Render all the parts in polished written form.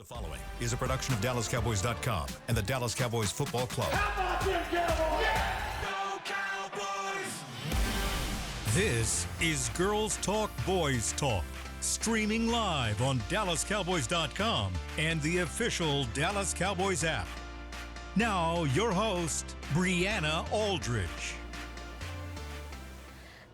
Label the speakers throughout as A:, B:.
A: The following is a production of DallasCowboys.com and the Dallas Cowboys Football Club.
B: How about them Cowboys?
A: Go Cowboys! This is Girls Talk, Boys Talk, streaming live on DallasCowboys.com and the official Dallas Cowboys app. Now, your host, Brianna Aldridge.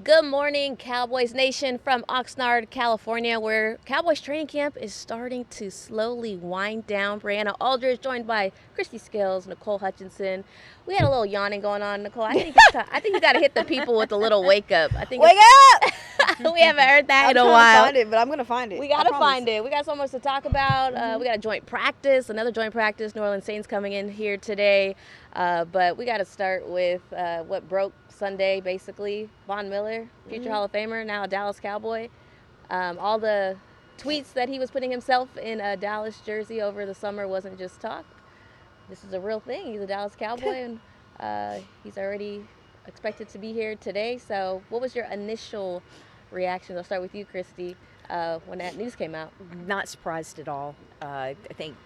C: Good morning, Cowboys Nation from Oxnard, California, where Cowboys training camp is starting to slowly wind down. Brianna Aldridge, joined by Christy Scales, Nicole Hutchinson. We had a little yawning going on, Nicole. I think you got to hit the people with a little wake up.
D: Wake up!
C: We haven't heard that in a
D: I'm
C: while.
D: trying to find it, but I'm going to find it.
C: We got to find it. We got so much to talk about. We got a joint practice, another joint practice. New Orleans Saints coming in here today. But we got to start with what broke Sunday, basically. Von Miller, future Hall of Famer, now a Dallas Cowboy. All the tweets that he was putting himself in a Dallas jersey over the summer wasn't just talk. This is a real thing. He's a Dallas Cowboy, and he's already expected to be here today. So what was your initial reaction? I'll start with you, Christy, when that news came out.
E: Not surprised at all. I think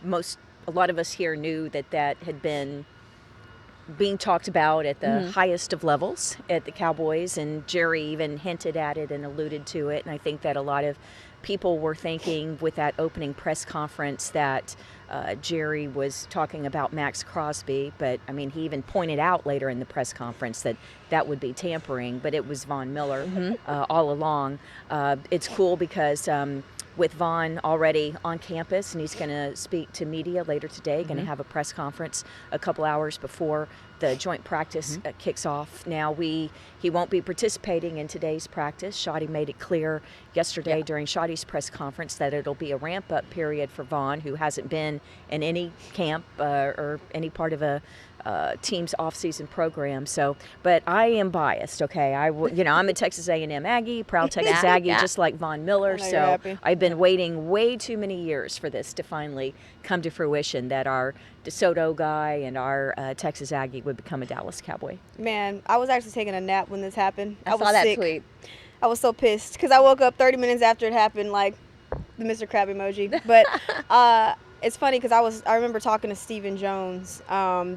E: a lot of us here knew that had been being talked about at the highest of levels at the Cowboys, and Jerry even hinted at it and alluded to it. And I think that a lot of people were thinking with that opening press conference that Jerry was talking about Max Crosby, but I mean, he even pointed out later in the press conference that would be tampering, but it was Von Miller all along. It's cool because with Von already on campus, and he's going to speak to media later today, going to have a press conference a couple hours before the joint practice kicks off. Now, he won't be participating in today's practice. Shotty made it clear yesterday during Shotty's press conference that it'll be a ramp-up period for Von, who hasn't been in any camp or any part of a team's off-season program. So, but I am biased. Okay, I'm a Texas A&M Aggie, proud Texas Aggie, just like Von Miller. So I've been waiting way too many years for this to finally come to fruition, that our DeSoto guy and our Texas Aggie would become a Dallas Cowboy.
D: Man, I was actually taking a nap when this happened.
C: I
D: was
C: saw that
D: sick.
C: tweet.
D: I was so pissed because I woke up 30 minutes after it happened, like the Mr. Crab emoji. But it's funny because I remember talking to Stephen Jones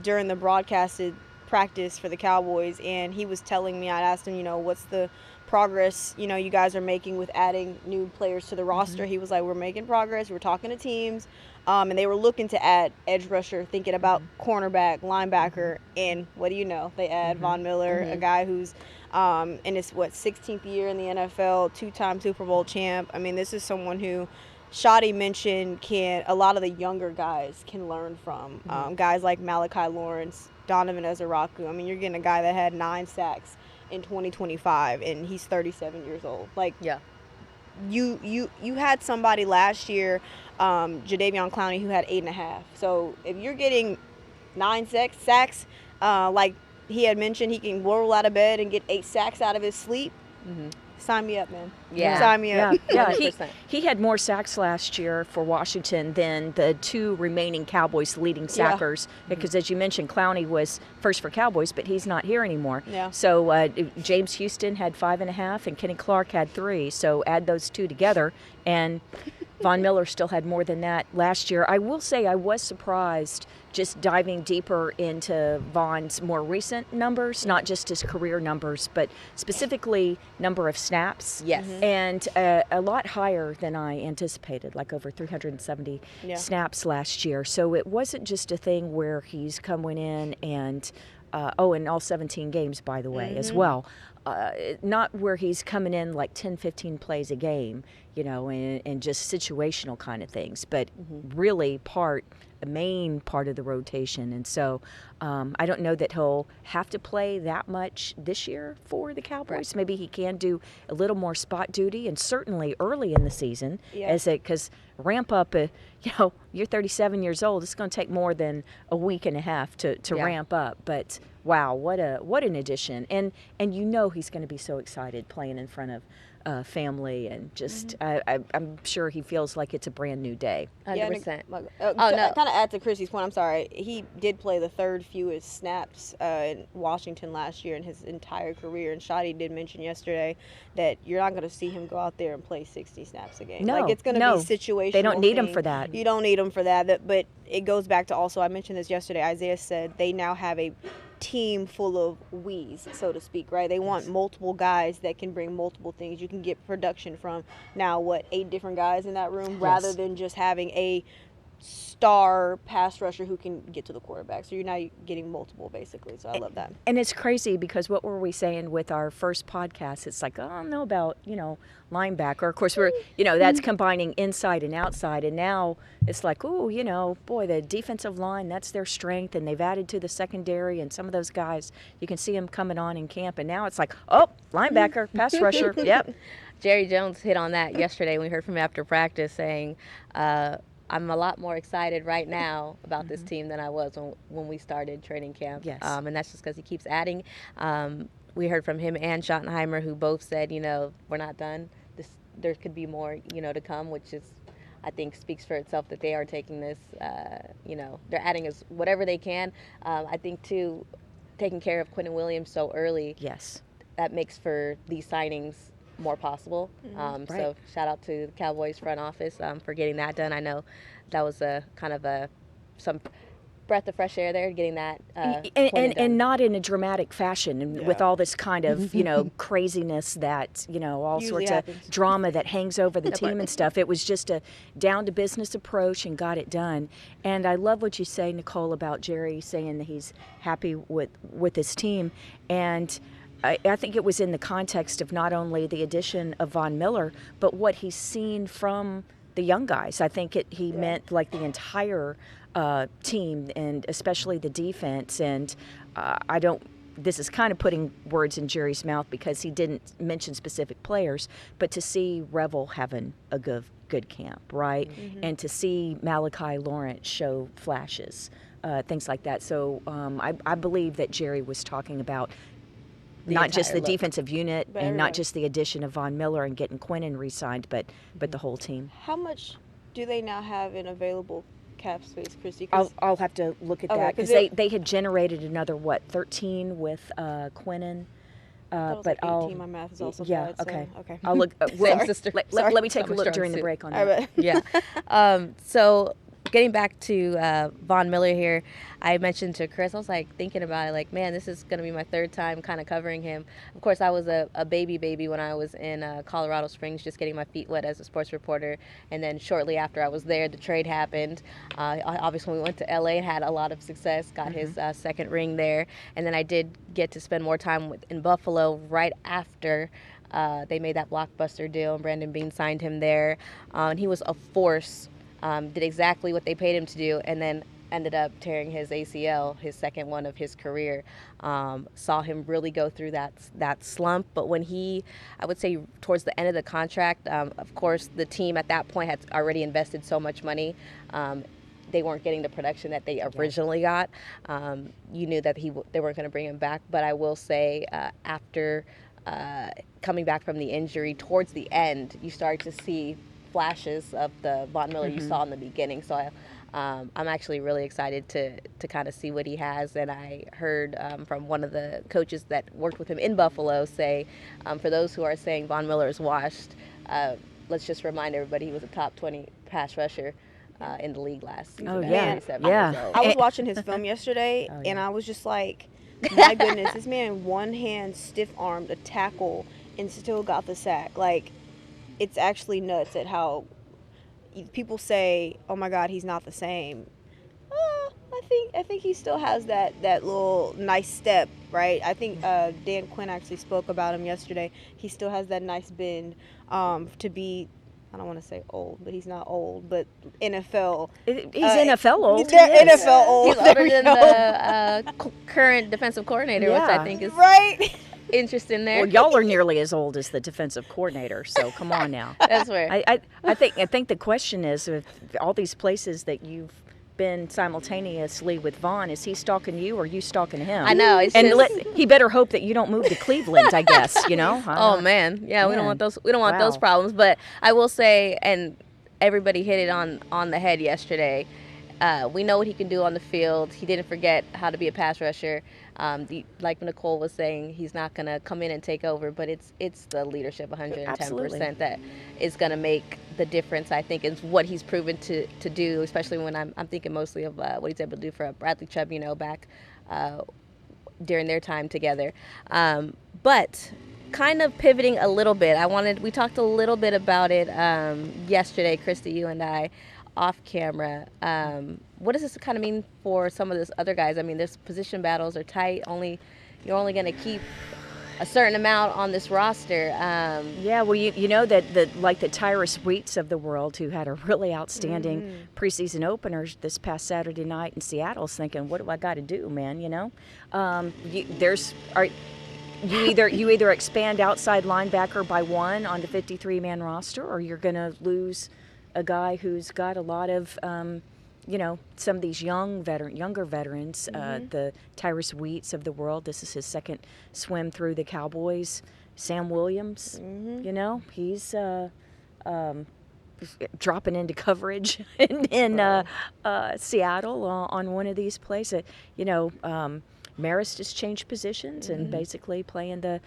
D: during the broadcasted practice for the Cowboys, and he was telling me, I asked him, what's the progress, you guys are making with adding new players to the roster. He was like, we're making progress. We're talking to teams. And they were looking to add edge rusher, thinking about cornerback, linebacker, and what do you know? They add Von Miller, a guy who's in his, 16th year in the NFL, two-time Super Bowl champ. I mean, this is someone who Shotty mentioned a lot of the younger guys can learn from. Guys like Malachi Lawrence, Donovan Ezeraku. I mean, you're getting a guy that had 9 sacks in 2025, and he's 37 years old. You had somebody last year, Jadeveon Clowney, who had 8.5. So if you're getting 9 sacks, like he had mentioned, he can roll out of bed and get 8 sacks out of his sleep. Sign me up, man.
C: Yeah.
D: Sign me up.
E: Yeah. He had more sacks last year for Washington than the 2 remaining Cowboys leading sackers, because as you mentioned, Clowney was first for Cowboys, but he's not here anymore.
D: Yeah.
E: So James Houston had 5.5 and Kenny Clark had 3. So add those 2 together, and Von Miller still had more than that last year. I will say I was surprised just diving deeper into Von's more recent numbers, not just his career numbers, but specifically number of snaps.
C: Yes.
E: And a lot higher than I anticipated, like over 370 snaps last year. So it wasn't just a thing where he's coming in and and all 17 games, by the way, as well. Not where he's coming in like 10, 15 plays a game, and just situational kind of things, but really a main part of the rotation. And so I don't know that he'll have to play that much this year for the Cowboys. Right. Maybe he can do a little more spot duty, and certainly early in the season, because ramp up, you're 37 years old. It's going to take more than a week and a half to ramp up. But wow, what an addition. And he's going to be so excited playing in front of family, and just I'm sure he feels like it's a brand new day.
C: 100%.
D: No.
C: no.
D: Kind of add to Chrissy's point. I'm sorry. He did play the third fewest snaps in Washington last year in his entire career. And Shadi did mention yesterday that you're not going to see him go out there and play 60 snaps a game.
E: No,
D: like it's going to
E: no.
D: be situational.
E: They don't need him
D: thing.
E: for that.
D: You don't need him for that. But it goes back to also, I mentioned this yesterday. Isaiah said they now have a team full of we's, so to speak, right? They want multiple guys that can bring multiple things. You can get production from now 8 different guys in that room rather than just having a star pass rusher who can get to the quarterback. So you're now getting multiple, basically. So I love that.
E: And it's crazy because what were we saying with our first podcast? It's like, oh, I don't know about, linebacker. Of course, we're, that's combining inside and outside. And now it's like, oh, boy, the defensive line, that's their strength. And they've added to the secondary. And some of those guys, you can see them coming on in camp. And now it's like, oh, linebacker, pass rusher. Yep.
C: Jerry Jones hit on that yesterday when we heard from him after practice saying, I'm a lot more excited right now about this team than I was when we started training camp.
E: Yes.
C: And that's just because he keeps adding. We heard from him and Schottenheimer, who both said, we're not done. There could be more, to come, which is, I think, speaks for itself that they are taking this, they're adding as whatever they can. I think, too, taking care of Quentin Williams so early.
E: Yes. That
C: makes for these signings more possible.
E: Right.
C: So shout out to the Cowboys front office for getting that done. I know that was a kind of some breath of fresh air there, getting that
E: and not in a dramatic fashion, and with all this kind of craziness that all
D: Usually
E: sorts
D: happens.
E: of drama that hangs over the team and stuff. It was just a down to business approach and got it done. And I love what you say, Nicole, about Jerry saying that he's happy with his team. And I think it was in the context of not only the addition of Von Miller, but what he's seen from the young guys. I think he meant like the entire team, and especially the defense. And this is kind of putting words in Jerry's mouth because he didn't mention specific players, but to see Revel having a good camp, right? Mm-hmm. And to see Malachi Lawrence show flashes, things like that. So I believe that Jerry was talking about not just the defensive unit and not just the addition of Von Miller and getting Quinnen re-signed, but the whole team.
D: How much do they now have in available cap space, Christy?
E: I'll have to look at that because they had generated another 13 with Quinnen.
D: But 18. My math is also bad.
E: Okay.
D: So, okay.
E: I'll look. Let me take a look during the break on that.
C: Yeah. So getting back to Von Miller here, I mentioned to Chris, I was thinking about it, man, this is going to be my third time kind of covering him. Of course, I was a baby when I was in Colorado Springs, just getting my feet wet as a sports reporter. And then shortly after I was there, the trade happened. Obviously, we went to LA and had a lot of success, got his second ring there. And then I did get to spend more time in Buffalo right after they made that blockbuster deal, and Brandon Beane signed him there. And he was a force. Did exactly what they paid him to do, and then ended up tearing his ACL, his second one of his career. Saw him really go through that slump. But when I would say towards the end of the contract, of course, the team at that point had already invested so much money. They weren't getting the production that they originally got. You knew that they weren't going to bring him back. But I will say after coming back from the injury, towards the end, you started to see flashes of the Von Miller you saw in the beginning. So I'm actually really excited to kind of see what he has. And I heard from one of the coaches that worked with him in Buffalo say, for those who are saying Von Miller is washed, let's just remind everybody he was a top 20 pass rusher in the league last season.
E: Oh, yeah.
D: I was watching his film yesterday, and I was just like, my goodness, this man one hand stiff-armed a tackle and still got the sack. It's actually nuts at how people say, "Oh my God, he's not the same." I think he still has that little nice step, right? I think Dan Quinn actually spoke about him yesterday. He still has that nice bend to be. I don't want to say old, but he's not old. But NFL,
E: he's NFL old.
D: NFL old.
C: He's older than the current defensive coordinator, which I think is
D: right.
C: Interesting there.
E: Well, y'all are nearly as old as the defensive coordinator, so come on now.
C: That's where
E: I think the question is, with all these places that you've been simultaneously with Vaughn. Is he stalking you, or are you stalking him?
C: I know. It's
E: And
C: just,
E: he better hope that you don't move to Cleveland, I guess, you know?
C: oh man, yeah, we don't want those. We don't want those
E: Wow.
C: problems. But I will say, and everybody hit it on the head yesterday. We know what he can do on the field. He didn't forget how to be a pass rusher. Like Nicole was saying, he's not going to come in and take over, but it's the leadership 110% that is going to make the difference, I think, is what he's proven to do, especially when I'm thinking mostly of what he's able to do for Bradley Chubb, back during their time together. But kind of pivoting a little bit, we talked a little bit about it yesterday, Krista, you and I, off camera. What does this kind of mean for some of those other guys? I mean, this position battles are tight. You're only going to keep a certain amount on this roster.
E: Yeah, well, you know that the Tyrus Wheats of the world, who had a really outstanding preseason opener this past Saturday night in Seattle's thinking, what do I got to do, man? You either expand outside linebacker by one on the 53-man roster, or you're going to lose a guy who's got a lot of, some of these younger veterans, the Tyrus Wheats of the world. This is his second swim through the Cowboys. Sam Williams, he's dropping into coverage in Seattle on one of these plays. Marist has changed positions and basically playing the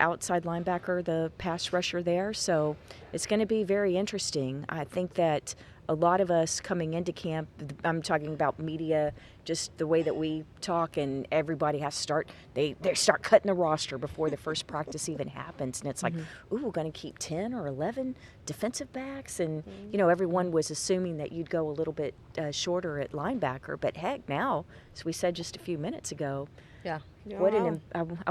E: outside linebacker, the pass rusher there. So it's going to be very interesting. I think that a lot of us coming into camp, I'm talking about media, just the way that we talk, and everybody has to start, they start cutting the roster before the first practice even happens. And it's like, ooh, we're going to keep 10 or 11 defensive backs. And, everyone was assuming that you'd go a little bit shorter at linebacker. But heck, now, as we said just a few minutes ago, I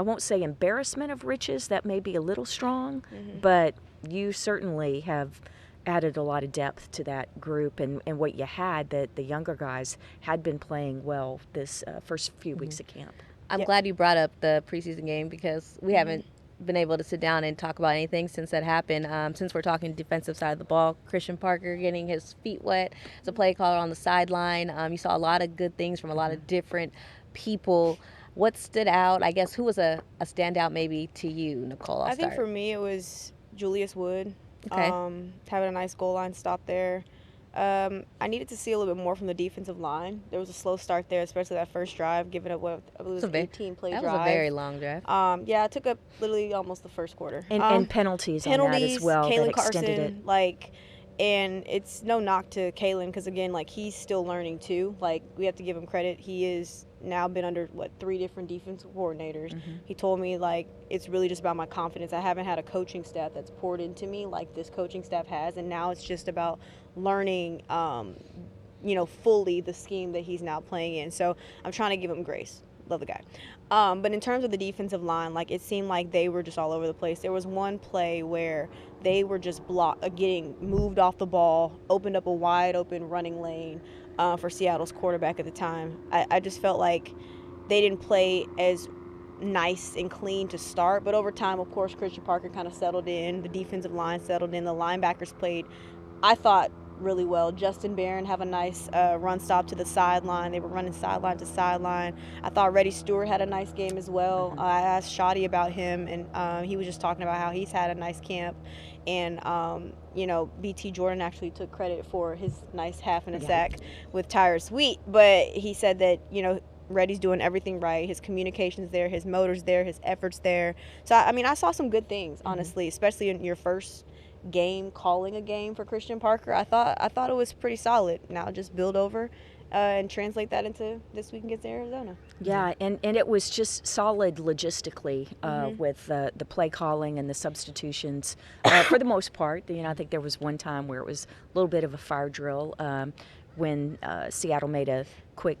E: won't say embarrassment of riches, that may be a little strong, but you certainly have added a lot of depth to that group, and what you had, that the younger guys had been playing well this first few weeks of camp.
C: I'm glad you brought up the preseason game, because we haven't been able to sit down and talk about anything since that happened. Since we're talking defensive side of the ball, Christian Parker getting his feet wet as a play caller on the sideline. You saw a lot of good things from a lot of different people. What stood out? I guess, who was a standout maybe to you, Nicole?
D: I think for me it was Julius Wood.
C: Okay.
D: Having a nice goal line stop there. I needed to see a little bit more from the defensive line. There was a slow start there, especially that first drive, giving up what I believe was an 18-play drive.
C: That was a very long drive.
D: It took up literally almost the first quarter.
E: And penalties on that as well that extended it.
D: And it's no knock to Kalen, because again, he's still learning too. We have to give him credit. He is now been under 3 different defensive coordinators. He told me it's really just about my confidence. I haven't had a coaching staff that's poured into me like this coaching staff has, and now it's just about learning fully the scheme that he's now playing in. So I'm trying to give him grace. Love the guy. But in terms of the defensive line, it seemed like they were just all over the place. There was one play where they were just getting moved off the ball, opened up a wide open running lane for Seattle's quarterback at the time. I just felt like they didn't play as nice and clean to start, but over time, of course, Christian Parker kind of settled in. The defensive line settled in. The linebackers played, I thought, really well. Justin Barron have a nice run stop to the sideline. They were running sideline to sideline. I thought Reddy Stewart had a nice game as well. I asked Shoddy about him, and he was just talking about how he's had a nice camp. And, BT Jordan actually took credit for his nice half and a sack with Tyrus Wheat. But he said that, Reddy's doing everything right. His communication's there, his motor's there, his effort's there. So, I saw some good things, honestly, especially in your first game, calling a game for Christian Parker. I thought it was pretty solid. Now just build over and translate that into this week against Arizona.
E: Yeah, and it was just solid logistically with the play calling and the substitutions for the most part. I think there was one time where it was a little bit of a fire drill when Seattle made a quick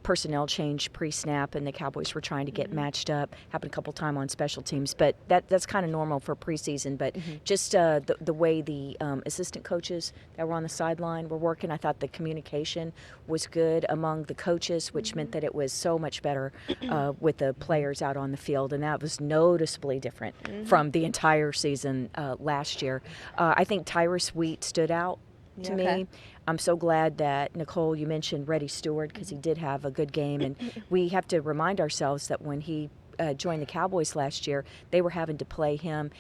E: personnel change pre-snap, and the Cowboys were trying to get matched up. Happened a couple times on special teams, but that's kind of normal for preseason. But just the way the assistant coaches that were on the sideline were working, I thought the communication was good among the coaches, which meant that it was so much better with the players out on the field, and that was noticeably different from the entire season last year. I think Tyrus Wheat stood out to
C: Okay.
E: me. I'm so glad that, Nicole, you mentioned Reddy Stewart because he did have a good game. And we have to remind ourselves that when he joined the Cowboys last year, they were having to play him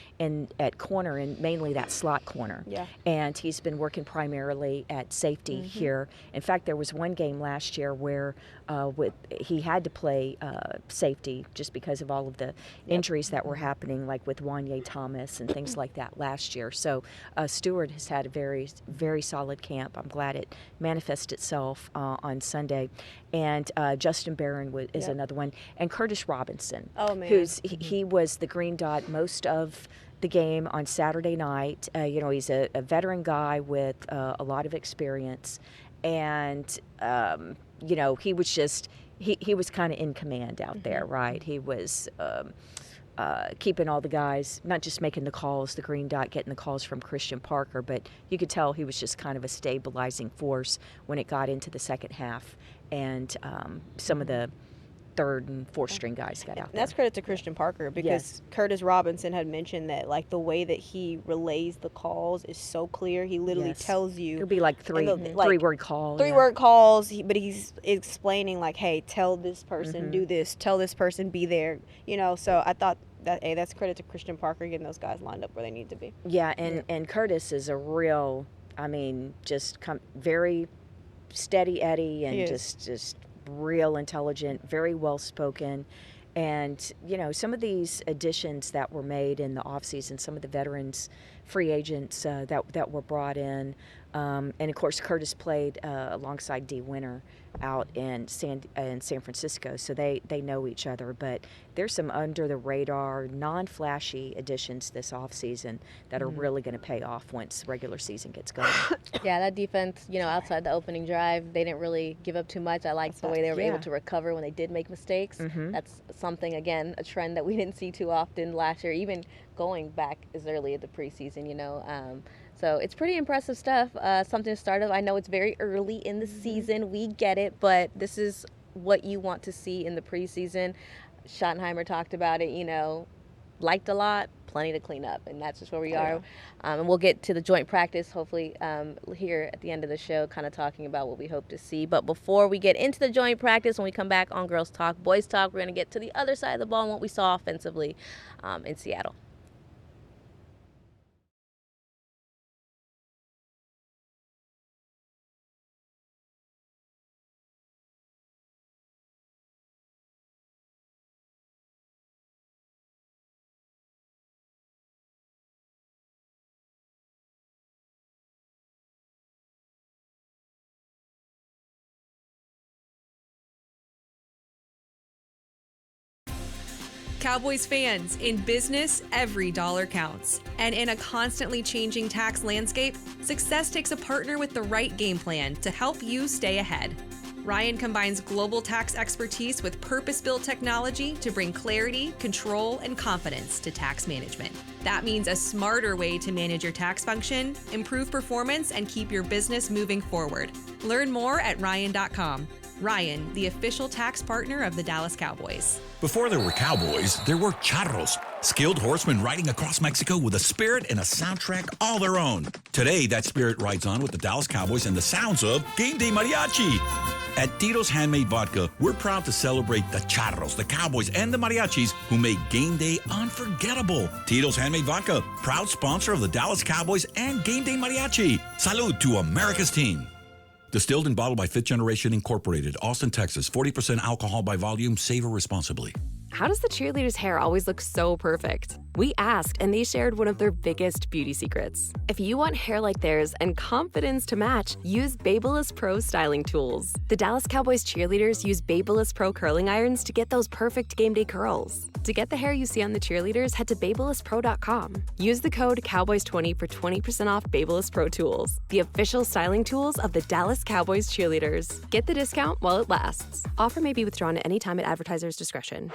E: at corner, and mainly that slot corner.
D: Yeah.
E: And he's been working primarily at safety here. In fact, there was one game last year where he had to play safety just because of all of the injuries that were happening, like with Wanye Thomas and things like that last year. So Stewart has had a very, very solid camp. I'm glad it manifested itself on Sunday. And Justin Barron is another one. And Curtis Robinson.
D: Oh, man.
E: He was the green dot most of the game on Saturday night. He's a veteran guy with a lot of experience. And, he was just, he was kind of in command out there, right? He was keeping all the guys, not just making the calls, the green dot, getting the calls from Christian Parker, but you could tell he was just kind of a stabilizing force when it got into the second half. And some of the third and fourth string guys got out there.
D: That's credit to Christian Parker because Curtis Robinson had mentioned that like the way that he relays the calls is so clear. He literally tells you.
E: It'll be like three-word calls.
D: Three-word calls, but he's explaining like, hey, tell this person, do this, tell this person, be there. So I thought that, hey, that's credit to Christian Parker getting those guys lined up where they need to be.
E: Yeah, and Curtis is a real, very steady Eddie and just real intelligent, very well spoken. And some of these additions that were made in the offseason, some of the veterans, free agents that were brought in, and of course Curtis played alongside Dee Winter out in San Francisco, so they know each other. But there's some under the radar, non-flashy additions this offseason that are really going to pay off once regular season gets going.
C: Yeah, that defense, outside the opening drive, they didn't really give up too much. I liked the way they were able to recover when they did make mistakes. That's something, again, a trend that we didn't see too often last year, even going back as early as the preseason, So it's pretty impressive stuff, something to start off. I know it's very early in the season. We get it, but this is what you want to see in the preseason. Schottenheimer talked about it, liked a lot, plenty to clean up, and that's just where we are. And we'll get to the joint practice, hopefully, here at the end of the show, kind of talking about what we hope to see. But before we get into the joint practice, when we come back on Girls Talk, Boys Talk, we're going to get to the other side of the ball and what we saw offensively in Seattle.
B: Cowboys fans, in business, every dollar counts. And in a constantly changing tax landscape, success takes a partner with the right game plan to help you stay ahead. Ryan combines global tax expertise with purpose-built technology to bring clarity, control, and confidence to tax management. That means a smarter way to manage your tax function, improve performance, and keep your business moving forward. Learn more at Ryan.com. Ryan, the official tax partner of the Dallas Cowboys.
A: Before there were Cowboys, there were charros, skilled horsemen riding across Mexico with a spirit and a soundtrack all their own. Today, that spirit rides on with the Dallas Cowboys and the sounds of Game Day Mariachi. At Tito's Handmade Vodka, we're proud to celebrate the charros, the Cowboys, and the mariachis who made Game Day unforgettable. Tito's Handmade Vodka, proud sponsor of the Dallas Cowboys and Game Day Mariachi. Salud to America's team. Distilled and bottled by Fifth Generation Incorporated, Austin, Texas. 40% alcohol by volume. Savor responsibly.
F: How does the cheerleaders' hair always look so perfect? We asked, and they shared one of their biggest beauty secrets. If you want hair like theirs and confidence to match, use Babyliss Pro styling tools. The Dallas Cowboys cheerleaders use Babyliss Pro curling irons to get those perfect game day curls. To get the hair you see on the cheerleaders, head to BabylissPro.com. Use the code Cowboys20 for 20% off Babyliss Pro tools, the official styling tools of the Dallas Cowboys cheerleaders. Get the discount while it lasts. Offer may be withdrawn at any time at advertiser's discretion.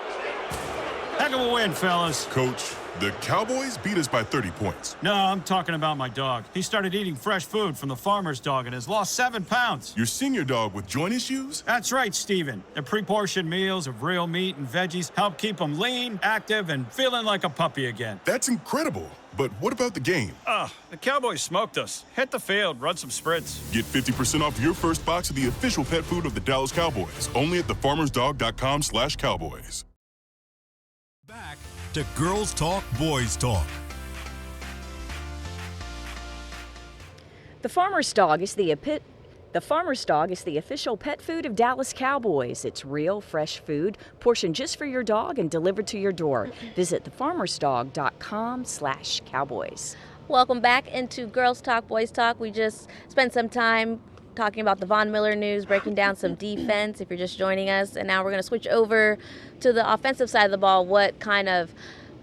G: Heck of a win, fellas.
H: Coach, the Cowboys beat us by 30 points.
G: No, I'm talking about my dog. He started eating fresh food from the farmer's dog and has lost 7 pounds.
H: Your senior dog with joint issues?
G: That's right, Steven. The pre-portioned meals of real meat and veggies help keep him lean, active, and feeling like a puppy again.
H: That's incredible. But what about the game?
G: The Cowboys smoked us. Hit the field, run some sprints.
H: Get 50% off your first box of the official pet food of the Dallas Cowboys, only at thefarmersdog.com/Cowboys.
I: Back to Girls Talk, Boys Talk.
E: The Farmer's Dog is the official pet food of Dallas Cowboys. It's real, fresh food, portioned just for your dog and delivered to your door. Visit thefarmersdog.com/Cowboys.
C: Welcome back into Girls Talk, Boys Talk. We just spent some time talking about the Von Miller news, breaking down some defense if you're just joining us. And now we're going to switch over to the offensive side of the ball, what kind of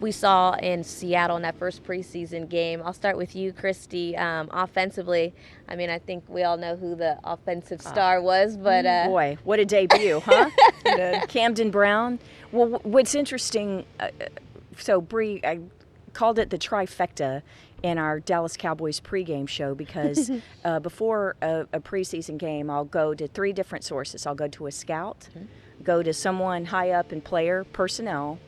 C: we saw in Seattle in that first preseason game. I'll start with you, Christy. Offensively, I mean, I think we all know who the offensive star was, but
E: boy, what a debut, huh? Camden Brown. Well, what's interesting, so Bree, I called it the trifecta in our Dallas Cowboys pregame show because before a preseason game, I'll go to 3 different sources. I'll go to a scout, go to someone high up in player personnel,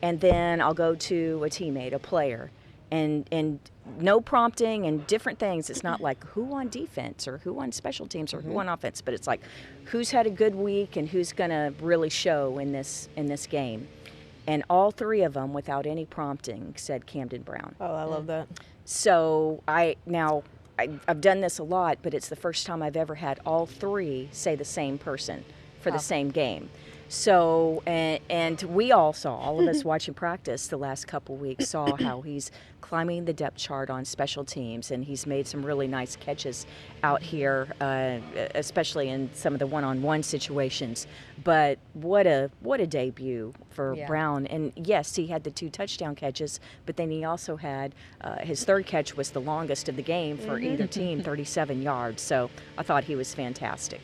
E: and then I'll go to a teammate, a player, and no prompting and different things. It's not like who on defense or who on special teams or who on offense, but it's like who's had a good week and who's going to really show in this game. And all 3 of them, without any prompting, said Camden Brown.
D: Oh, I love that.
E: So I've done this a lot, but it's the first time I've ever had all 3 say the same person for the same game. So, and we all saw, all of us watching practice the last couple weeks, saw how he's climbing the depth chart on special teams, and he's made some really nice catches out here, especially in some of the one-on-one situations. But what a debut for Brown. And yes, he had the 2 touchdown catches, but then he also had his 3rd catch was the longest of the game for either team, 37 yards. So I thought he was fantastic.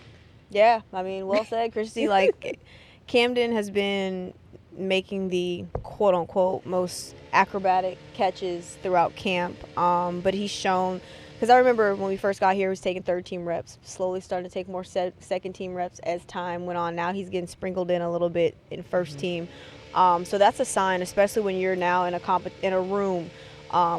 D: Yeah, I mean, well said, Christy. Like, Camden has been making the quote-unquote most acrobatic catches throughout camp, but he's shown, because I remember when we first got here, he was taking third-team reps, slowly starting to take more second-team reps as time went on. Now he's getting sprinkled in a little bit in first team. So that's a sign, especially when you're now in a room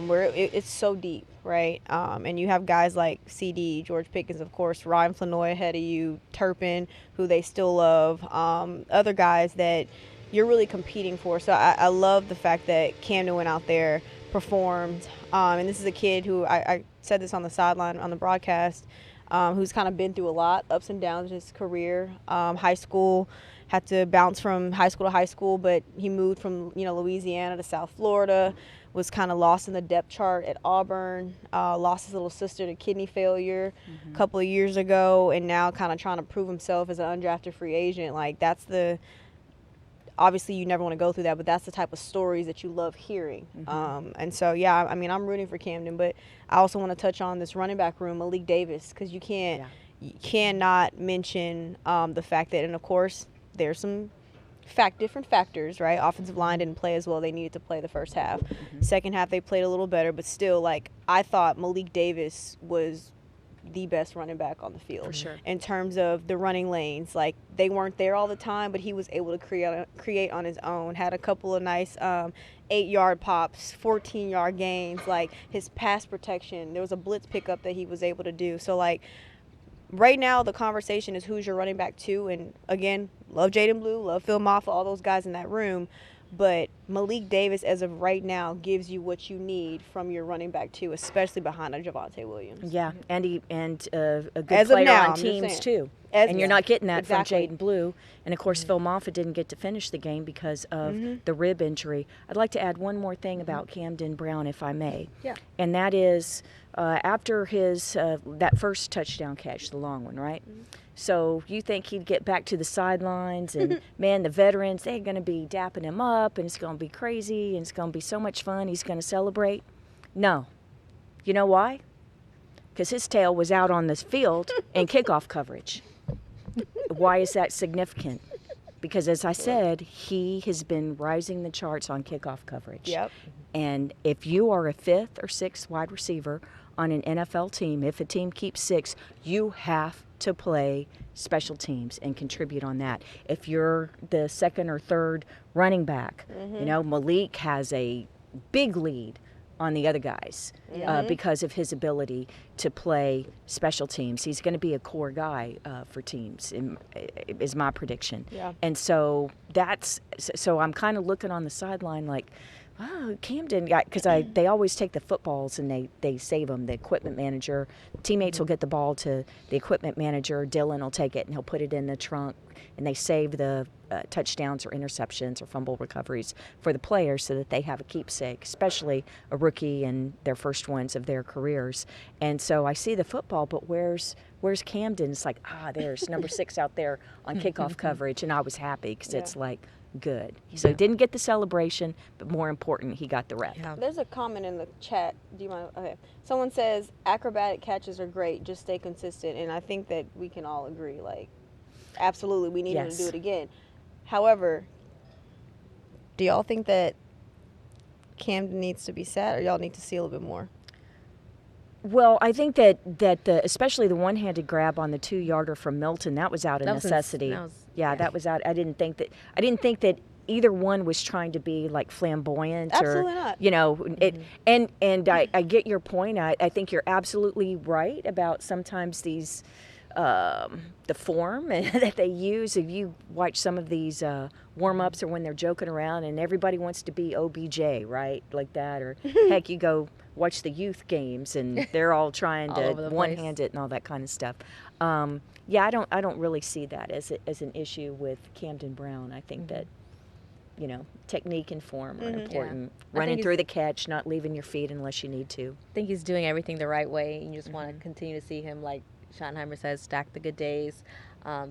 D: where it's so deep, right? And you have guys like CD, George Pickens, of course, Ryan Flanoy ahead of you, Turpin, who they still love, other guys that you're really competing for. So I love the fact that Camden went out there, performed, and this is a kid who I said this on the sideline on the broadcast, who's kind of been through a lot, ups and downs in his career. High school, had to bounce from high school to high school, but he moved from Louisiana to South Florida, was kind of lost in the depth chart at Auburn, lost his little sister to kidney failure a couple of years ago, and now kind of trying to prove himself as an undrafted free agent. Like, that's obviously you never want to go through that, but that's the type of stories that you love hearing. And so, yeah, I mean, I'm rooting for Camden, but I also want to touch on this running back room, Malik Davis, because you cannot mention the fact that, and of course, there's some different factors, right? Offensive line didn't play as well. They needed to play the first half. Second half, they played a little better, but still, like, I thought Malik Davis was the best running back on the field.
E: For sure.
D: In terms of the running lanes. Like, they weren't there all the time, but he was able to create on his own. Had a couple of nice 8-yard pops, 14-yard gains. Like, his pass protection, there was a blitz pickup that he was able to do. So, like, right now the conversation is who's your running back 2. And, again, love Jaden Blue, love Phil Moffa, all those guys in that room. But Malik Davis, as of right now, gives you what you need from your running back 2, especially behind a Javonte Williams.
E: Yeah, and a good
D: as of
E: player
D: now,
E: on
D: I'm
E: teams too.
D: As
E: And you're not getting that from
D: exactly.
E: Jaden Blue. And, of course, Phil Moffa didn't get to finish the game because of the rib injury. I'd like to add one more thing about Camden Brown, if I may.
D: Yeah.
E: And that is after his that first touchdown catch, the long one, right? So you think he'd get back to the sidelines and, man, the veterans, they're going to be dapping him up and it's going to be crazy and it's going to be so much fun. He's going to celebrate. No. You know why? Because his tail was out on this field in kickoff coverage. Why is that significant? Because, as I said, he has been rising the charts on kickoff coverage.
D: Yep.
E: And if you are a 5th or 6th wide receiver on an NFL team, if a team keeps 6, you have to play special teams and contribute on that. If you're the 2nd or 3rd running back, Malik has a big lead on the other guys because of his ability to play special teams. He's going to be a core guy for teams, is my prediction.
D: Yeah.
E: And so so I'm kind of looking on the sideline like, oh, Camden, because they always take the footballs and they save them. The equipment manager, teammates will get the ball to the equipment manager. Dylan will take it and he'll put it in the trunk, and they save the touchdowns or interceptions or fumble recoveries for the players so that they have a keepsake, especially a rookie and their first ones of their careers. And so I see the football, but where's Camden? It's like, there's number 6 out there on kickoff coverage, and I was happy because it's like, good. So he didn't get the celebration, but more important, he got the rep.
D: Yeah. There's a comment in the chat. Do you mind? Okay. Someone says acrobatic catches are great. Just stay consistent, and I think that we can all agree. Like, absolutely, we need him to do it again. However, do y'all think that Camden needs to be sat, or y'all need to see a little bit more?
E: Well, I think that especially the one-handed grab on the 2-yarder from Milton, that was out of necessity. That was out. I didn't think that either one was trying to be like flamboyant.
D: Absolutely not.
E: And I get your point. I think you're absolutely right about sometimes these the form that they use. If you watch some of these warm-ups or when they're joking around and everybody wants to be OBJ, right, like that, or heck, you go watch the youth games and they're all trying to one-hand it and all that kind of stuff. I don't really see that as an issue with Camden Brown. I think that technique and form are important. Running through the catch, not leaving your feet unless you need to.
C: I think he's doing everything the right way. You just want to continue to see him, like Schottenheimer says, stack the good days,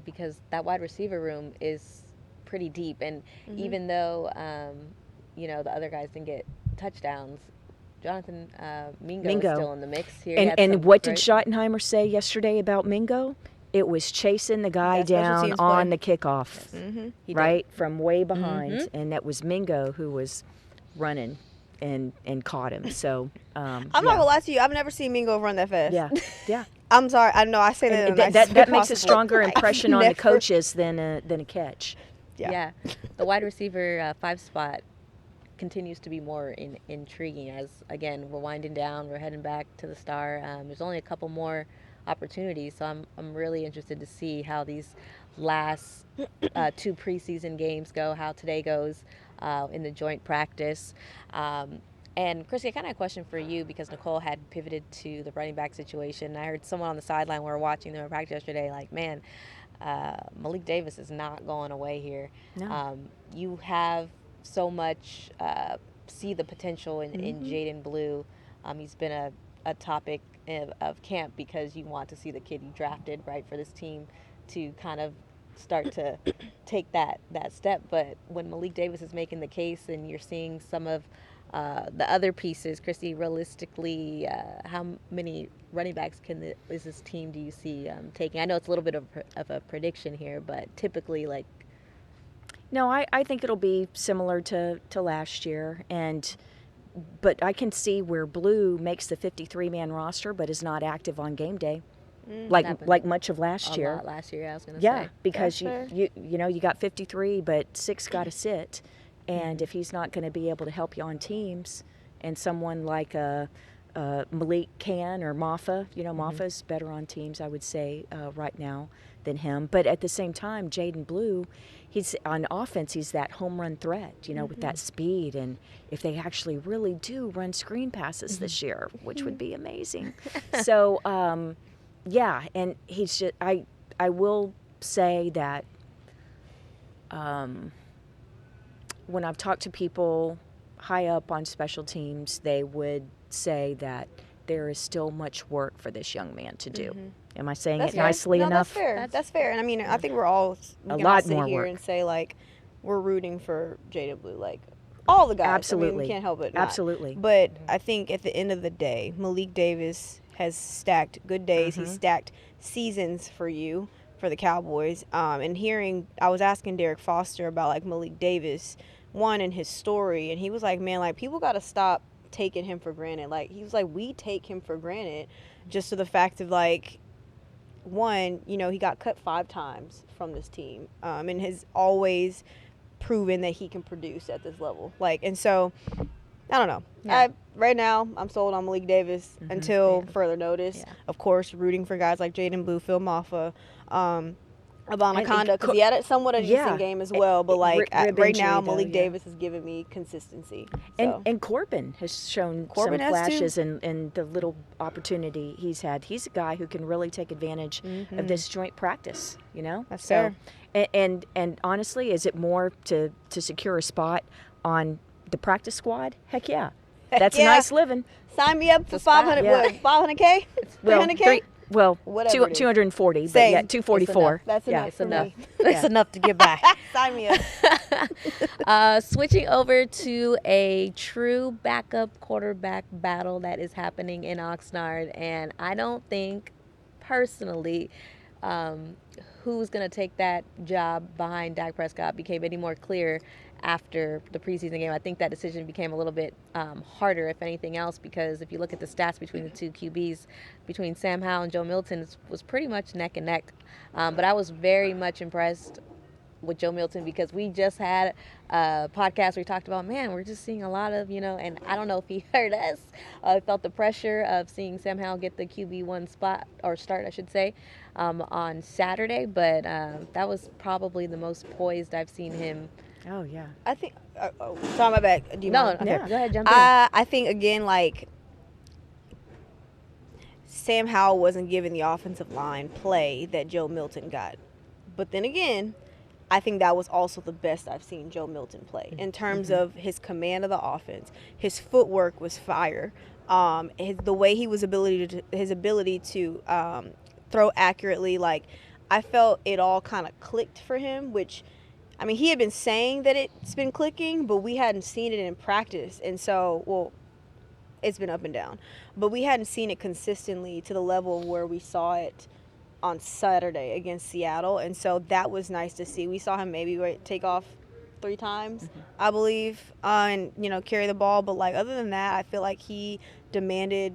C: because that wide receiver room is pretty deep. And even though, the other guys didn't get touchdowns, Jonathan Mingo is still in the mix here.
E: And what did Schottenheimer say yesterday about Mingo? It was chasing the guy down on the kickoff, right, from way behind, and that was Mingo who was running and caught him. So
D: I'm not gonna lie to you, I've never seen Mingo run that fast.
E: Yeah.
D: I'm sorry. I know I say that.
E: That makes a stronger impression on the coaches than a catch.
C: Yeah. The wide receiver 5 spot continues to be more intriguing as, again, we're winding down, we're heading back to the Star. There's only a couple more opportunities, so I'm really interested to see how these last 2 preseason games go, how today goes in the joint practice. And Chrissy, I kind of had a question for you because Nicole had pivoted to the running back situation. I heard someone on the sideline when we were watching them in practice yesterday, like, man, Malik Davis is not going away here.
E: No.
C: You have so much, see the potential in Jaden Blue. He's been a topic of camp because you want to see the kid you drafted, right, for this team to kind of start to take that step. But when Malik Davis is making the case and you're seeing some of the other pieces, Christy, realistically, how many running backs is this team do you see taking? I know it's a little bit of a prediction here, but typically, like...
E: No, I think it'll be similar to last year, but I can see where Blue makes the 53-man roster but is not active on game day, like much of last year.
C: A lot last year, I was going to say.
E: Yeah, because you got 53, but 6 got to sit. And if he's not going to be able to help you on teams, and someone like Malik can or Maffa, Maffa's better on teams, I would say, right now than him. But at the same time, Jaden Blue, he's on offense, he's that home run threat, with that speed. And if they actually really do run screen passes this year, which would be amazing. So, and he's just, I will say that when I've talked to people high up on special teams, they would say that there is still much work for this young man to do. Am I saying it nicely enough?
D: That's fair. That's fair. And I mean, I think we're all
E: a lot more
D: here
E: work.
D: And say, like, we're rooting for Jaden Blue, like all the guys.
E: Absolutely.
D: I mean, we can't help it.
E: Absolutely.
D: But I think at the end of the day, Malik Davis has stacked good days. He's stacked seasons for you, for the Cowboys. And I was asking Derek Foster about, like, Malik Davis, and his story, and he was like, man, like, people got to stop taking him for granted. Like, he was like, we take him for granted just to the fact of, like, he got cut 5 times from this team, and has always proven that he can produce at this level. Like, and so I don't know.
C: Yeah.
D: Right now, I'm sold on Malik Davis until further notice.
C: Yeah.
D: Of course, rooting for guys like Jaden Blue, Phil Maffa, Abonaconda, because
E: co-
D: he had somewhat a
E: yeah.
D: decent game as well. But
E: Rib
D: right now,
E: injury, though,
D: Malik
E: yeah.
D: Davis is giving me consistency. So.
E: And Corbin has shown
D: Corbin
E: some
D: has too.
E: flashes and the little opportunity he's had. He's a guy who can really take advantage of this joint practice, you know?
D: That's fair.
E: And honestly, is it more to secure a spot on the practice squad? Heck yeah. That's
D: yeah.
E: nice living.
D: Sign me up for 500.
E: Yeah.
D: What? 500K? 300K? Whatever it is.
E: 240, but
D: Same.
E: yeah, 244.
D: That's enough.
C: It's
D: for
C: enough.
D: me.
C: It's enough to get by.
D: Sign me up.
C: Switching over to a true backup quarterback battle that is happening in Oxnard, and I don't think, personally, who's going to take that job behind Dak Prescott became any more clear after the preseason game. I think that decision became a little bit harder, if anything else, because if you look at the stats between the two QBs, between Sam Howell and Joe Milton, it was pretty much neck and neck. But I was very much impressed with Joe Milton because we just had a podcast where we talked about, man, we're just seeing a lot of, and I don't know if he heard us, felt the pressure of seeing Sam Howell get the QB1 spot, or start, I should say, on Saturday, but that was probably the most poised I've seen him.
E: Oh, yeah.
D: I think. Sorry, my bad. Do you mind?
C: Okay,
E: Yeah.
C: go ahead, jump in.
D: I think, again, Sam Howell wasn't given the offensive line play that Joe Milton got. But then again, I think that was also the best I've seen Joe Milton play in terms of his command of the offense. His footwork was fire. The way his ability to throw accurately, I felt it all kind of clicked for him, which, I mean, he had been saying that it's been clicking, but we hadn't seen it in practice. And so, it's been up and down. But we hadn't seen it consistently to the level where we saw it on Saturday against Seattle. And so that was nice to see. We saw him maybe take off 3 times, I believe, and, carry the ball. But, other than that, I feel like he commanded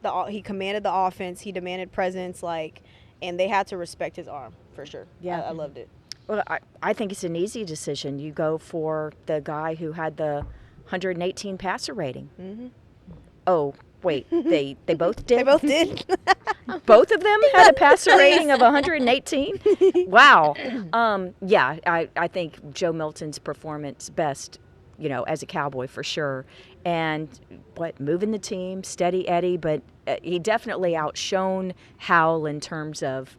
D: the offense. He demanded presence, and they had to respect his arm, for sure.
E: Yeah.
D: I loved it.
E: Well, I think it's an easy decision. You go for the guy who had the 118 passer rating.
D: Mm-hmm.
E: Oh, wait, they both did?
D: They both did.
E: Both of them had a passer rating of 118? Wow. Yeah, I think Joe Milton's performance best, as a Cowboy for sure. And moving the team, steady Eddie, but he definitely outshone Howell in terms of,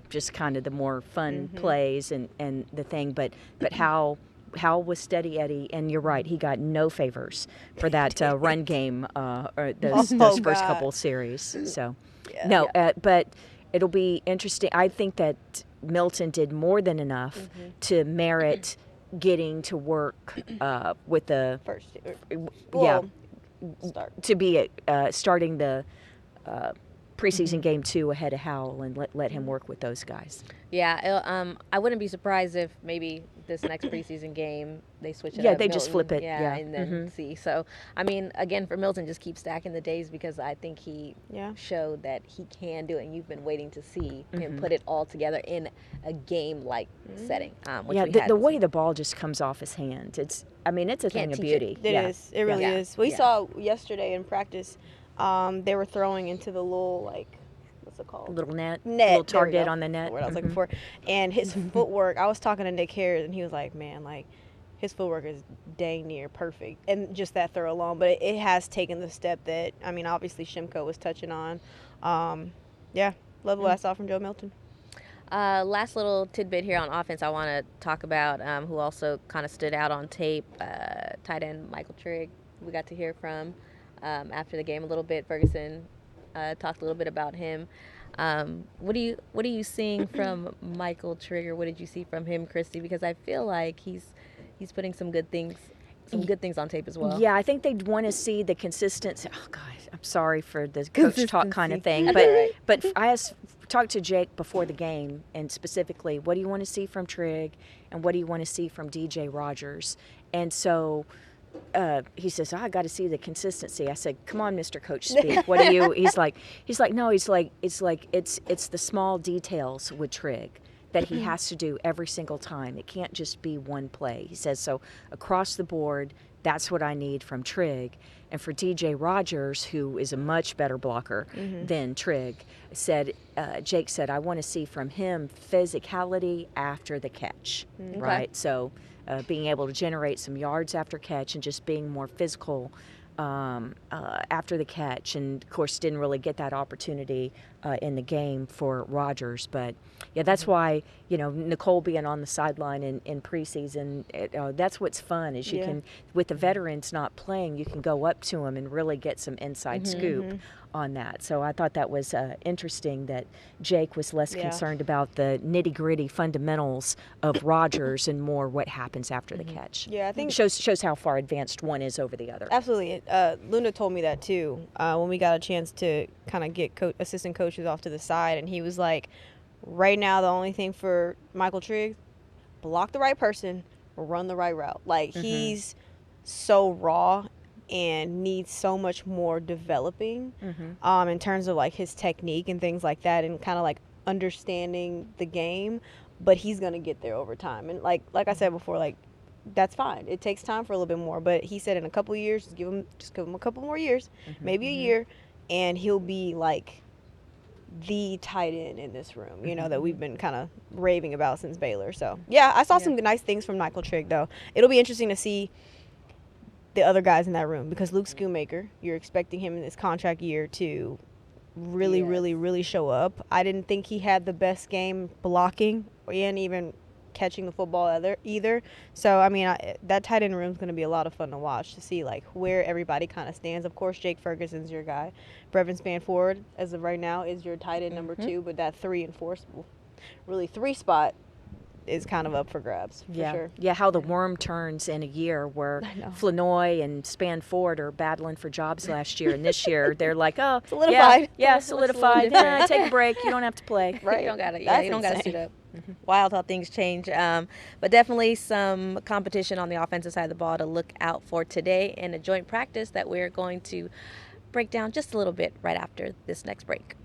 E: just kind of the more fun plays and the thing. But Howell was steady Eddie, and you're right, he got no favors for that run game or those first couple series. So, but it'll be interesting. I think that Milton did more than enough to merit getting to work with the
D: First. Start.
E: to be starting the preseason game 2 ahead of Howell and let him work with those guys.
C: Yeah, I wouldn't be surprised if maybe this next preseason game they switch it up.
E: Yeah, they just
C: Milton,
E: flip it. Yeah.
C: and then see. So, I mean, again, for Milton, just keep stacking the days because I think he showed that he can do it, and you've been waiting to see him put it all together in a game-like setting.
E: The way the ball just comes off his hand, it's a thing of beauty.
D: It is. It really is. We saw yesterday in practice, they were throwing into the little, what's it called?
E: Little net.
D: Net.
E: Little target on the net.
D: What I was looking for. And his footwork, I was talking to Nick Harris, and he was like, man, his footwork is dang near perfect. And just that throw alone. But it has taken the step that, obviously Shimko was touching on. Love what I saw from Joe Milton.
C: Last little tidbit here on offense I want to talk about, who also kind of stood out on tape, tight end Michael Trigg. We got to hear from after the game a little bit. Ferguson talked a little bit about him. What are you seeing from Michael Trigg? What did you see from him, Christy? Because I feel like he's putting some good things on tape as well.
E: Yeah, I think they'd want to see the consistency. Oh gosh, I'm sorry for the coach talk kind of thing, but I talked to Jake before the game, and specifically, what do you want to see from Trigg, and what do you want to see from DJ Rogers? And so he says, I got to see the consistency. I said, come on, Mr. Coach, speak. What do you? He's like, no. It's the small details with Trigg that he has to do every single time. It can't just be one play. He says, so across the board, That's what I need from Trigg. And for DJ Rogers, who is a much better blocker than Trigg, Jake said, I want to see from him physicality after the catch, right? So being able to generate some yards after catch and just being more physical after the catch. And, of course, didn't really get that opportunity in the game for Rogers. But, yeah, that's why, Nicole being on the sideline in preseason, that's what's fun is you can, with the veterans not playing, you can go up to them and really get some inside scoop on that. So I thought that was interesting that Jake was less concerned about the nitty-gritty fundamentals of Rogers and more what happens after the catch.
D: Yeah, I think
E: shows how far advanced one is over the other.
D: Absolutely. Luna told me that too when we got a chance to kind of get assistant coaches off to the side, and he was like, right now the only thing for Michael Trigg, block the right person, run the right route. Like he's so raw and needs so much more developing in terms of like his technique and things like that, and kind of like understanding the game, but he's gonna get there over time. And like I said before, like that's fine. It takes time for a little bit more, but he said in a couple of years, just give him a couple more years, maybe a year, and he'll be like the tight end in this room, that we've been kind of raving about since Baylor. So yeah, I saw some nice things from Michael Trigg though. It'll be interesting to see the other guys in that room, because Luke Schoonmaker, you're expecting him in this contract year to really, really, really show up. I didn't think he had the best game blocking and even catching the football either. So, I mean, that tight end room is going to be a lot of fun to watch, to see like where everybody kind of stands. Of course, Jake Ferguson's your guy. Brevin Spanford, as of right now, is your tight end number 2, but that 3 and 4, really 3 spot is kind of up for grabs, for sure.
E: Yeah, how the worm turns in a year where Flanoy and Spanford are battling for jobs last year, and this year they're like, oh,
D: solidified.
E: Yeah, solidified. Yeah, take a break. You don't have to play.
C: Right. You don't got to. You don't got to suit up. Wild how things change. But definitely some competition on the offensive side of the ball to look out for today in a joint practice that we're going to break down just a little bit right after this next break.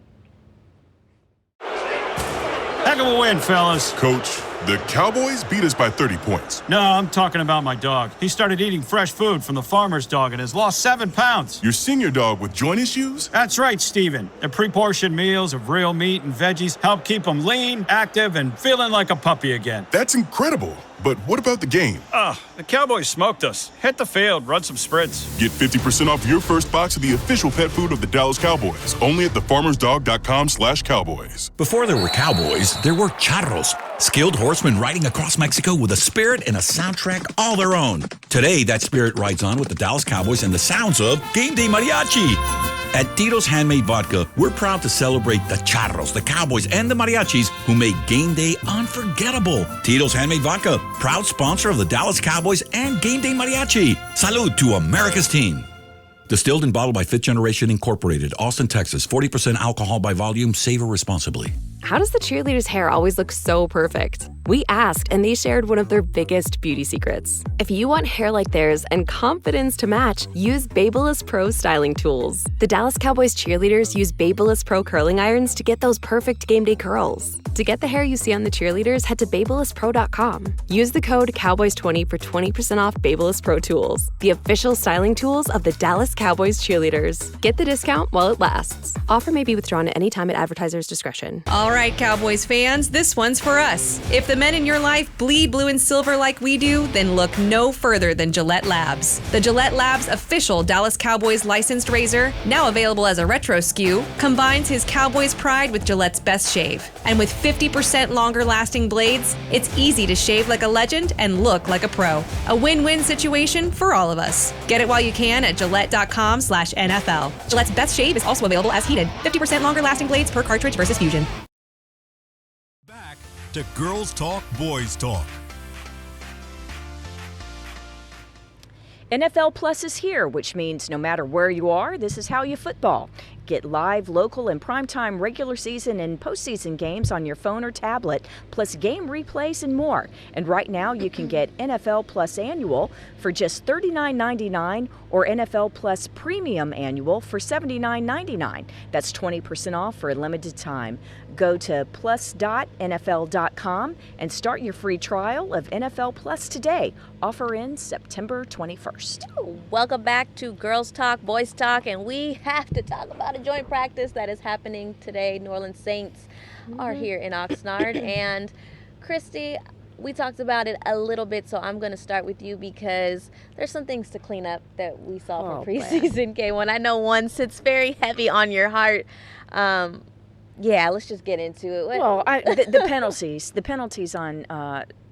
G: Heck of a win, fellas.
H: Coach, the Cowboys beat us by 30 points.
G: No, I'm talking about my dog. He started eating fresh food from the farmer's dog and has lost 7 pounds.
H: Your senior dog with joint issues?
G: That's right, Steven. The pre-portioned meals of real meat and veggies help keep him lean, active, and feeling like a puppy again.
H: That's incredible. But what about the game?
G: The Cowboys smoked us. Hit the field, run some sprints.
H: Get 50% off your first box of the official pet food of the Dallas Cowboys, only at thefarmersdog.com/Cowboys.
A: Before there were Cowboys, there were charros, skilled horsemen riding across Mexico with a spirit and a soundtrack all their own. Today, that spirit rides on with the Dallas Cowboys and the sounds of Game Day Mariachi. At Tito's Handmade Vodka, we're proud to celebrate the charros, the Cowboys, and the mariachis who made game day unforgettable. Tito's Handmade Vodka, proud sponsor of the Dallas Cowboys and Game Day Mariachi. Salud to America's team. Distilled and bottled by Fifth Generation Incorporated, Austin, Texas. 40% alcohol by volume. Savor responsibly.
F: How does the cheerleader's hair always look so perfect? We asked, and they shared one of their biggest beauty secrets. If you want hair like theirs and confidence to match, use Babyliss Pro styling tools. The Dallas Cowboys cheerleaders use Babyliss Pro curling irons to get those perfect game day curls. To get the hair you see on the cheerleaders, head to BabylissPro.com. Use the code Cowboys20 for 20% off Babyliss Pro tools, the official styling tools of the Dallas Cowboys cheerleaders. Get the discount while it lasts. Offer may be withdrawn at any time at advertiser's discretion.
B: All right, Cowboys fans, this one's for us. If the men in your life bleed blue and silver like we do, then look no further than Gillette Labs. The Gillette Labs official Dallas Cowboys licensed razor, now available as a retro SKU, combines his Cowboys pride with Gillette's best shave. And with 50% longer lasting blades, it's easy to shave like a legend and look like a pro. A win-win situation for all of us. Get it while you can at Gillette.com/NFL. Gillette's best shave is also available as heated. 50% longer lasting blades per cartridge versus Fusion.
I: Back to Girls Talk, Boys Talk.
E: NFL Plus is here, which means no matter where you are, this is how you football. Get live, local, and primetime regular season and postseason games on your phone or tablet, plus game replays and more. And right now, you can get NFL Plus Annual for just $39.99 or NFL Plus Premium Annual for $79.99. That's 20% off for a limited time. Go to plus.nfl.com and start your free trial of NFL Plus today. Offer ends September 21st.
C: Welcome back to Girls Talk, Boys Talk, and we have to talk about a joint practice that is happening today. New Orleans Saints are here in Oxnard, and Christy, we talked about it a little bit, so I'm going to start with you because there's some things to clean up that we saw from preseason game one. I know one sits very heavy on your heart. Yeah, let's just get into it.
E: Well, the penalties on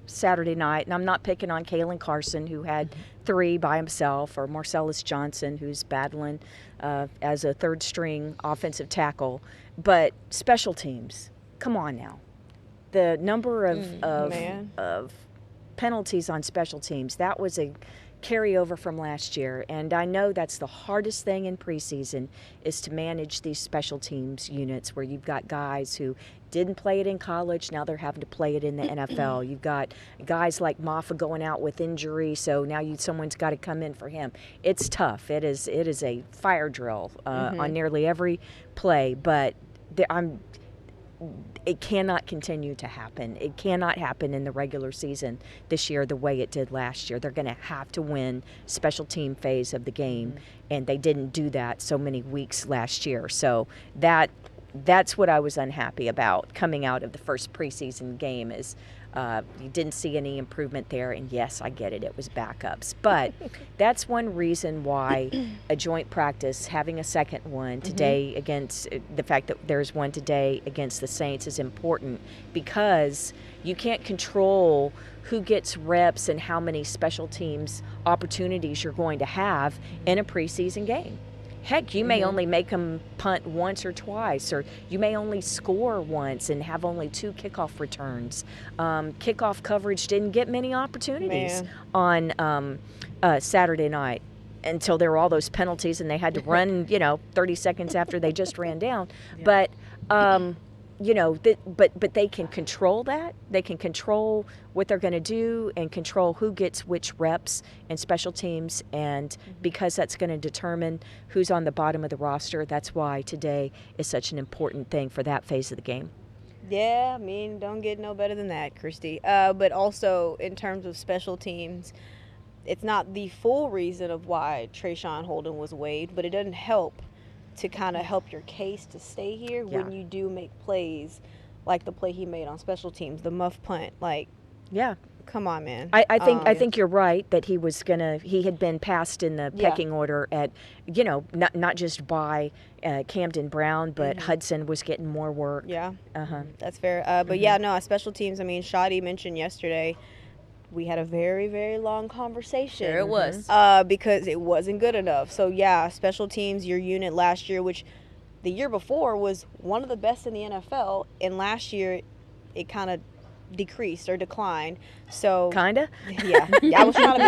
E: Saturday night, and I'm not picking on Kalen Carson, who had 3 by himself, or Marcellus Johnson, who's battling as a third-string offensive tackle, but special teams, come on now. The number of penalties on special teams, that was a carryover from last year, and I know that's the hardest thing in preseason is to manage these special teams units where you've got guys who didn't play it in college, now they're having to play it in the NFL. You've got guys like Maffa going out with injury, so now someone's got to come in for him. It's tough. It is a fire drill on nearly every play, but it cannot continue to happen. It cannot happen in the regular season this year the way it did last year. They're going to have to win special team phase of the game, and they didn't do that so many weeks last year. So that's what I was unhappy about coming out of the first preseason game is you didn't see any improvement there. And yes, I get it. It was backups. But that's one reason why a joint practice, having a second one today against the fact that there's one today against the Saints is important because you can't control who gets reps and how many special teams opportunities you're going to have in a preseason game. Heck, you may only make them punt once or twice, or you may only score once and have only 2 kickoff returns. Kickoff coverage didn't get many opportunities on Saturday night until there were all those penalties and they had to run, 30 seconds after they just ran down. But but they can control that. They can control what they're going to do and control who gets which reps in special teams. And because that's going to determine who's on the bottom of the roster, that's why today is such an important thing for that phase of the game.
D: Yeah, I mean, don't get no better than that, Christy. But also in terms of special teams, it's not the full reason of why Trayshawn Holden was waived, but it doesn't help to kind of help your case to stay here when you do make plays like the play he made on special teams, the muff punt. Come on, man.
E: I think you're right that he had been passed in the pecking order at, not just by Camden Brown, but Hudson was getting more work.
D: Yeah, that's fair. But special teams, I mean, Shadi mentioned yesterday, we had a very, very long conversation.
C: Sure it was.
D: Because it wasn't good enough. So, special teams, your unit last year, which the year before was one of the best in the NFL, and last year it kind of decreased or declined. So
E: kind of?
D: Yeah, I was trying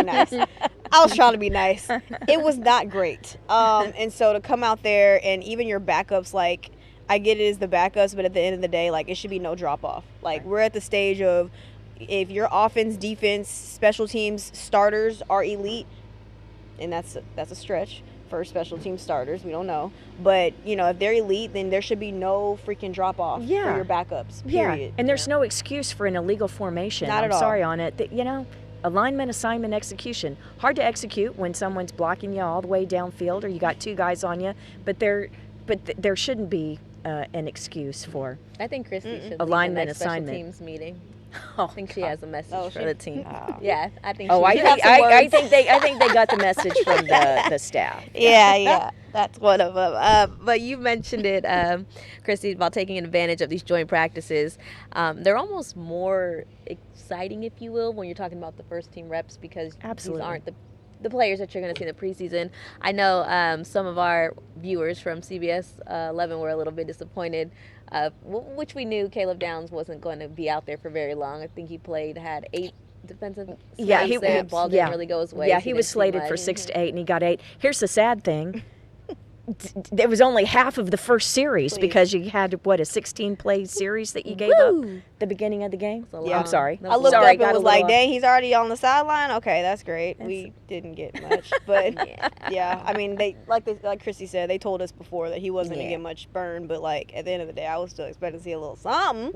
D: to be nice. It was not great. And so to come out there and even your backups, like, I get it as the backups, but at the end of the day, like, it should be no drop-off. Like, we're at the stage of if your offense, defense, special teams starters are elite, and that's a stretch for special team starters, we don't know. But, if they're elite, then there should be no freaking drop-off for your backups, period.
E: Yeah, and there's no excuse for an illegal formation.
D: Not at all.
E: I'm sorry on it. Alignment, assignment, execution. Hard to execute when someone's blocking you all the way downfield or you got 2 guys on you, but there shouldn't be an excuse for
C: I think Christy should
E: alignment,
C: lead the next special
E: assignment.
C: teams meeting. I think she has a message for the team.
E: Yeah,
C: I think.
E: I think they got the message from the staff.
C: Yeah, that's one of them. But you mentioned it, Christy, about taking advantage of these joint practices. They're almost more exciting, if you will, when you're talking about the first team reps because these aren't the players that you're going to see in the preseason. I know some of our viewers from CBS 11 were a little bit disappointed, which we knew Caleb Downs wasn't going to be out there for very long. I think he had 8 defensive snaps and ball didn't really go his way.
E: Yeah, he was slated for 6 to 8, and he got 8. Here's the sad thing. There was only half of the first series because you had, a 16-play series that you gave up the beginning of the game?
D: Yeah.
E: I'm sorry.
D: I looked up and was like, dang, he's already on the sideline? Okay, that's great. We didn't get much. But, yeah, I mean, like Christy said, they told us before that he wasn't going to get much burn. But, like, at the end of the day, I was still expecting to see a little something.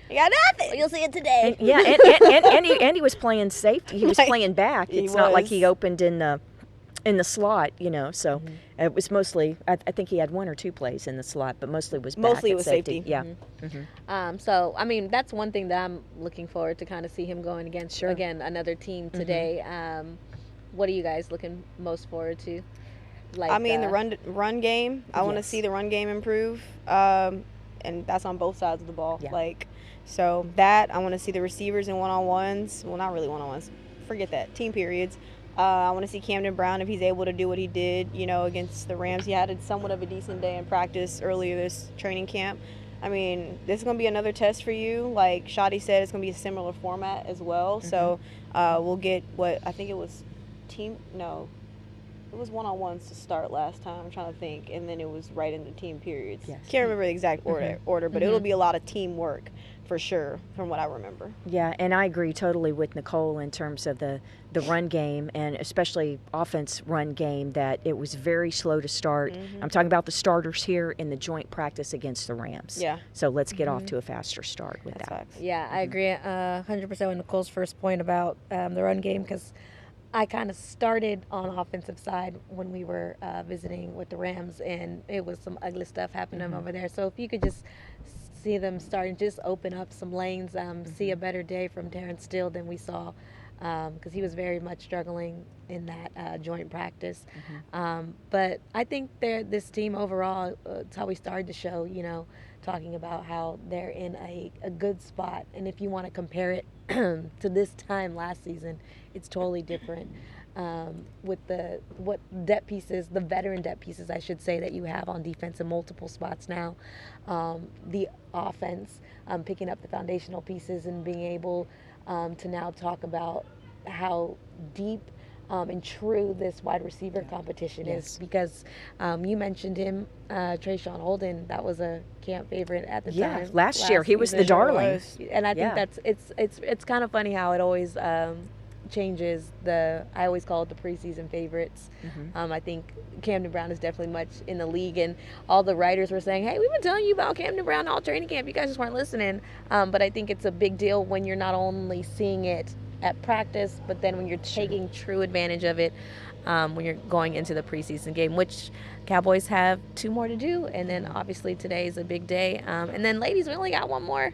D: You got nothing.
C: Well, you'll see it today.
E: And he was playing safety. He was playing back. It's not like he opened in the slot, so it was mostly, I think he had 1 or 2 plays in the slot, but mostly was back.
D: Mostly it was safety.
E: Yeah.
C: So, I mean, that's one thing that I'm looking forward to kind of see him going against, again, another team today. What are you guys looking most forward to? Like,
D: I mean, the run game. I want to see the run game improve, and that's on both sides of the ball.
E: Yeah.
D: So that, I want to see the receivers in one-on-ones. Well, not really one-on-ones. Forget that. Team periods. I want to see Camden Brown if he's able to do what he did, against the Rams. He had somewhat of a decent day in practice earlier this training camp. I mean, this is going to be another test for you. Like Shadi said, it's going to be a similar format as well. So we'll get what I think it was it was one-on-ones to start last time. I'm trying to think. And then it was right into team periods.
E: Yes.
D: Can't remember the exact order, but it'll be a lot of teamwork for sure, from what I remember.
E: Yeah, and I agree totally with Nicole in terms of the run game, and especially offense run game, that it was very slow to start. I'm talking about the starters here in the joint practice against the Rams.
D: Yeah.
E: So let's get off to a faster start with that.
D: Facts.
C: Yeah, I agree 100% with Nicole's first point about the run game, because I kind of started on offensive side when we were visiting with the Rams, and it was some ugly stuff happening over there. So if you could just see them starting, just open up some lanes, see a better day from Terrence Steele than we saw, because he was very much struggling in that joint practice. But I think this team overall, it's how we started the show, talking about how they're in a good spot. And if you want to compare it to this time last season, it's totally different. With the veteran depth pieces, I should say, that you have on defense in multiple spots now. The offense, picking up the foundational pieces and being able to now talk about how deep and true this wide receiver competition is, because you mentioned him, Trayshawn Holden. That was a camp favorite at the time.
E: Last year he was the darling,
C: and I think it's kind of funny how it always changes. I always call it the preseason favorites. I think Camden Brown is definitely much in the league, and all the writers were saying, hey, we've been telling you about Camden Brown all training camp, you guys just weren't listening. But I think it's a big deal when you're not only seeing it at practice, but then when you're taking true advantage of it when you're going into the preseason game, which Cowboys have 2 more to do, and then obviously today is a big day. And then, ladies, we only got 1 more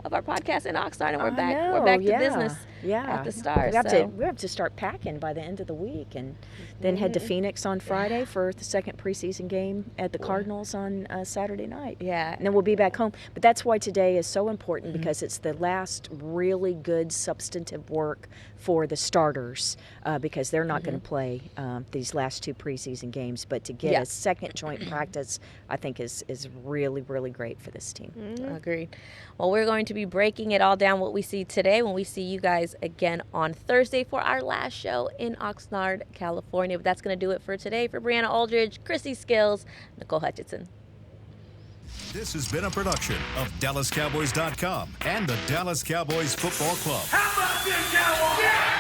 C: of our podcast in Oxnard, and we're back to business at the Stars.
E: We have to start packing by the end of the week, and then head to Phoenix on Friday for the second preseason game at the Cardinals on Saturday night.
C: Yeah.
E: And then we'll be back home. But that's why today is so important, because it's the last really good substantive work for the starters, because they're not going to play these last 2 preseason games. But to get a second joint practice, I think is really, really great for this team.
C: Agreed. Well, we're going to be breaking it all down, what we see today, when we see you guys again on Thursday for our last show in Oxnard, California. But that's going to do it for today. For Brianna Aldridge, Chrissy Skills, Nicole Hutchinson.
I: This has been a production of DallasCowboys.com and the Dallas Cowboys Football Club.
J: How about this, Cowboys? Yeah!